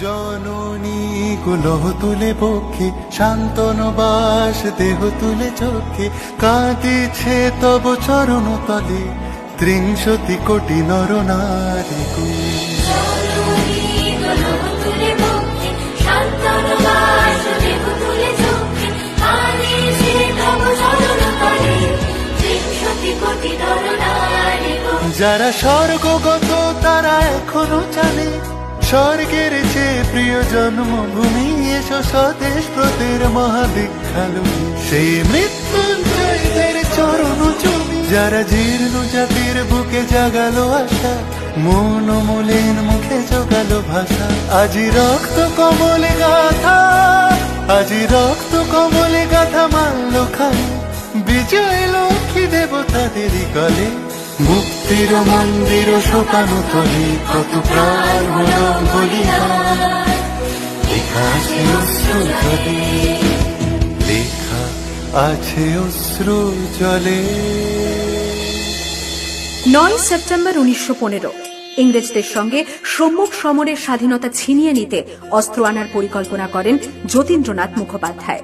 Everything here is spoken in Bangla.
জননী কুলহ তুলে পক্ষে শান্তনবাস দেহ তুলে চোখে কাঁদিছে তব চরণ তলে ৩০ কোটি নর নারী যারা স্বর্গগত তারা এখনো জানে স্বর্গের চেয়ে প্রিয় জন্মভূমি এসো স্বদেশ ব্রতের মহাদীক্ষালু সেই মৃত্যুঞ্জয়দের চরণ চুমি যারা জীর্ণ জাতির বুকে জাগালো আশা মন মলিন মুখে জোগালো ভাষা আজি রক্ত কমলে গাথা আজি রক্ত কমলে গাথা মাল্য খায় বিজয় লক্ষ্মী দেবতাদেরই কলে মুক্তির মন্দির শোকানো তলে কত প্রাণ হল বলিদান লেখা আছে অশ্রু জলে লেখা আছে অশ্রু জলে। 9 সেপ্টেম্বর 1915 ইংরেজদের সঙ্গে সম্মুখ সমরের স্বাধীনতা ছিনিয়ে নিতে অস্ত্র আনার পরিকল্পনা করেন যতীন্দ্রনাথ মুখোপাধ্যায়।